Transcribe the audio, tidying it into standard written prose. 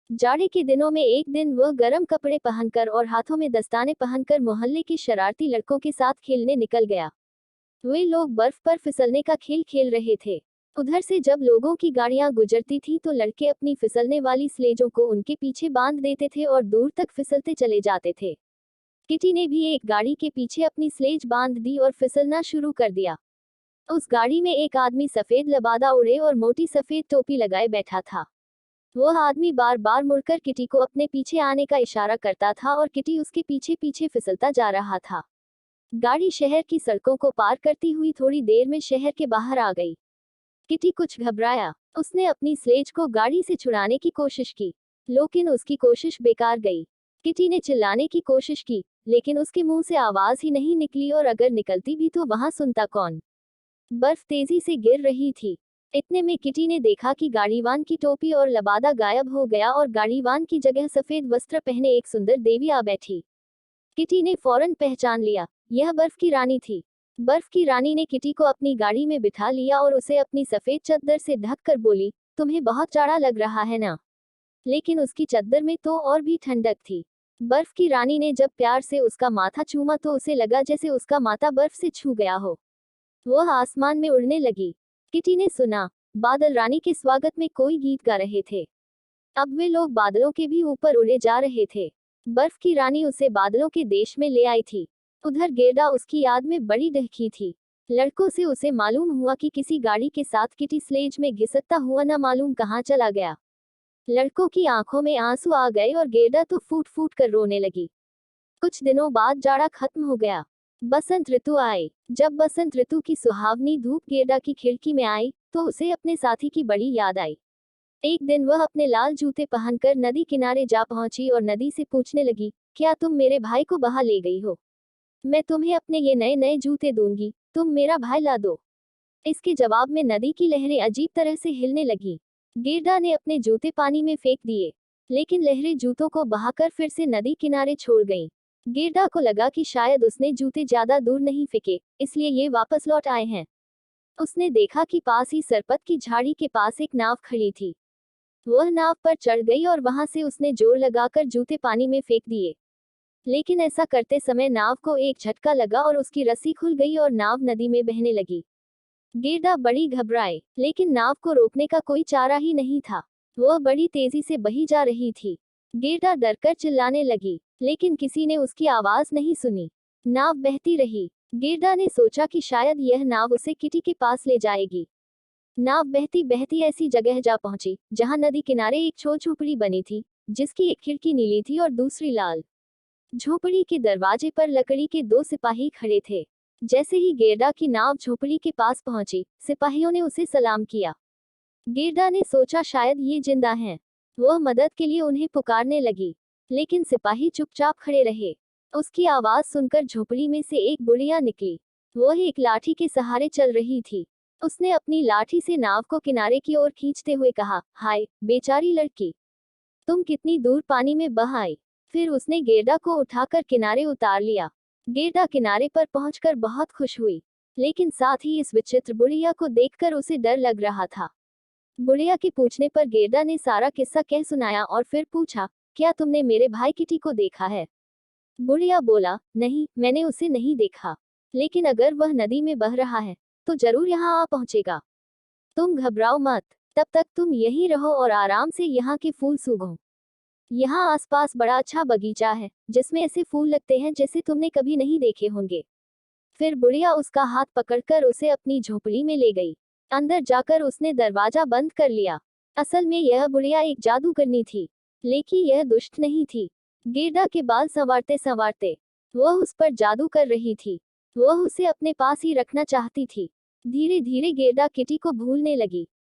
जाड़े के दिनों में एक दिन वह गर्म कपड़े पहनकर और हाथों में दस्ताने पहनकर मोहल्ले के शरारती लड़कों के साथ खेलने निकल गया। वे लोग बर्फ पर फिसलने का खेल खेल रहे थे। उधर से जब लोगों की गाड़ियां गुजरती थीं तो लड़के अपनी फिसलने वाली स्लेजों को उनके पीछे बांध देते थे और दूर तक फिसलते चले जाते थे। किटी ने भी एक गाड़ी के पीछे अपनी स्लेज बांध दी और फिसलना शुरू कर दिया। उस गाड़ी में एक आदमी सफेद लबादा ओढ़े और मोटी सफेद टोपी लगाए बैठा था। वह आदमी बार बार मुड़कर किटी को अपने पीछे आने का इशारा करता था और किटी उसके पीछे पीछे फिसलता जा रहा था। गाड़ी शहर की सड़कों को पार करती हुई थोड़ी देर में शहर के बाहर आ गई। किटी कुछ घबराया। उसने अपनी स्लेज को गाड़ी से छुड़ाने की कोशिश की, लेकिन उसकी कोशिश बेकार गई। किटी ने चिल्लाने की कोशिश की, लेकिन उसके मुंह से आवाज ही नहीं निकली, और अगर निकलती भी तो वहां सुनता कौन। बर्फ तेजी से गिर रही थी। इतने में किटी ने देखा कि गाड़ीवान की टोपी और लबादा गायब हो गया और गाड़ीवान की जगह सफेद वस्त्र पहने एक सुंदर देवी आ बैठी। किटी ने फौरन पहचान लिया, यह बर्फ की रानी थी। बर्फ की रानी ने किटी को अपनी गाड़ी में बिठा लिया और उसे अपनी सफेद चद्दर से ढक कर बोली, तुम्हें बहुत जाड़ा लग रहा है ना। लेकिन उसकी चद्दर में तो और भी ठंडक थी। बर्फ की रानी ने जब प्यार से उसका माथा चूमा तो उसे लगा जैसे उसका माथा बर्फ से छू गया हो। वह आसमान में उड़ने लगी। किटी ने सुना, बादल रानी के स्वागत में कोई गीत गा रहे थे। अब वे लोग बादलों के भी ऊपर उड़े जा रहे थे। बर्फ की रानी उसे बादलों के देश में ले आई थी। उधर गेरडा उसकी याद में बड़ी डहकी थी। लड़कों से उसे मालूम हुआ कि किसी गाड़ी के साथ किटी स्लेज में घिसकता हुआ न मालूम कहाँ चला गया। लड़कों की आंखों में आंसू आ गए और गेरडा तो फूट फूट कर रोने लगी। कुछ दिनों बाद जाड़ा खत्म हो गया। बसंत ऋतु आई। जब बसंत ऋतु की सुहावनी धूप गेरडा की खिड़की में आई तो उसे अपने साथी की बड़ी याद आई। एक दिन वह अपने लाल जूते पहनकर नदी किनारे जा पहुंची और नदी से पूछने लगी, क्या तुम मेरे भाई को बहा ले गई हो? मैं तुम्हें अपने ये नए नए जूते दूंगी, तुम मेरा भाई ला दो। इसके जवाब में नदी की लहरें अजीब तरह से हिलने लगी। गेरडा ने अपने जूते पानी में फेंक दिए, लेकिन लहरें जूतों को बहाकर फिर से नदी किनारे छोड़ गईं। गेरडा को लगा कि शायद उसने जूते ज्यादा दूर नहीं फेंके, इसलिए ये वापस लौट आए हैं। उसने देखा कि पास ही सरपत की झाड़ी के पास एक नाव खड़ी थी। वह नाव पर चढ़ गई और वहां से उसने जोर लगाकर जूते पानी में फेंक दिए। लेकिन ऐसा करते समय नाव को एक झटका लगा और उसकी रस्सी खुल गई और नाव नदी में बहने लगी। गेरडा बड़ी घबराई, लेकिन नाव को रोकने का कोई चारा ही नहीं था। वह बड़ी तेजी से बही जा रही थी। गेरडा डरकर चिल्लाने लगी, लेकिन किसी ने उसकी आवाज नहीं सुनी। नाव बहती रही। गेरडा ने सोचा कि शायद यह नाव उसे किटी के पास ले जाएगी। नाव बहती बहती ऐसी जगह जा पहुंची जहां नदी किनारे एक छोटी झोपड़ी बनी थी, जिसकी एक खिड़की नीली थी और दूसरी लाल। झोपड़ी के दरवाजे पर लकड़ी के दो सिपाही खड़े थे। जैसे ही गेरडा की नाव झोपड़ी के पास पहुंची, सिपाहियों ने उसे सलाम किया। गेरडा ने सोचा शायद ये जिंदा हैं। वह मदद के लिए उन्हें पुकारने लगी, लेकिन सिपाही चुपचाप खड़े रहे। उसकी आवाज सुनकर झोपड़ी में से एक बुढ़िया निकली। वह एक लाठी के सहारे चल रही थी। उसने अपनी लाठी से नाव को किनारे की ओर खींचते हुए कहा, हाय बेचारी लड़की, तुम कितनी दूर पानी में बह आई। फिर उसने गेरडा को उठाकर किनारे उतार लिया। गेरडा किनारे पर पहुंचकर बहुत खुश हुई, लेकिन साथ ही इस विचित्र बुढ़िया को देखकर उसे डर लग रहा था। बुढ़िया के पूछने पर गेरडा ने सारा किस्सा कह सुनाया और फिर पूछा, क्या तुमने मेरे भाई किटी को देखा है? बुढ़िया बोला, नहीं, मैंने उसे नहीं देखा, लेकिन अगर वह नदी में बह रहा है तो जरूर यहाँ आ पहुंचेगा। तुम घबराओ मत, तब तक तुम यहीं रहो और आराम से यहाँ के फूल सूंघो। यहाँ आसपास बड़ा अच्छा बगीचा है जिसमें ऐसे फूल लगते हैं जैसे तुमने कभी नहीं देखे होंगे। फिर बुढ़िया उसका हाथ पकड़कर उसे अपनी झोपड़ी में ले गई। अंदर जाकर उसने दरवाजा बंद कर लिया। असल में यह बुढ़िया एक जादूगरनी थी, लेकिन यह दुष्ट नहीं थी। गेरडा के बाल संवारते संवारते वह उस पर जादू कर रही थी। वह उसे अपने पास ही रखना चाहती थी। धीरे धीरे गेरडा किटी को भूलने लगी।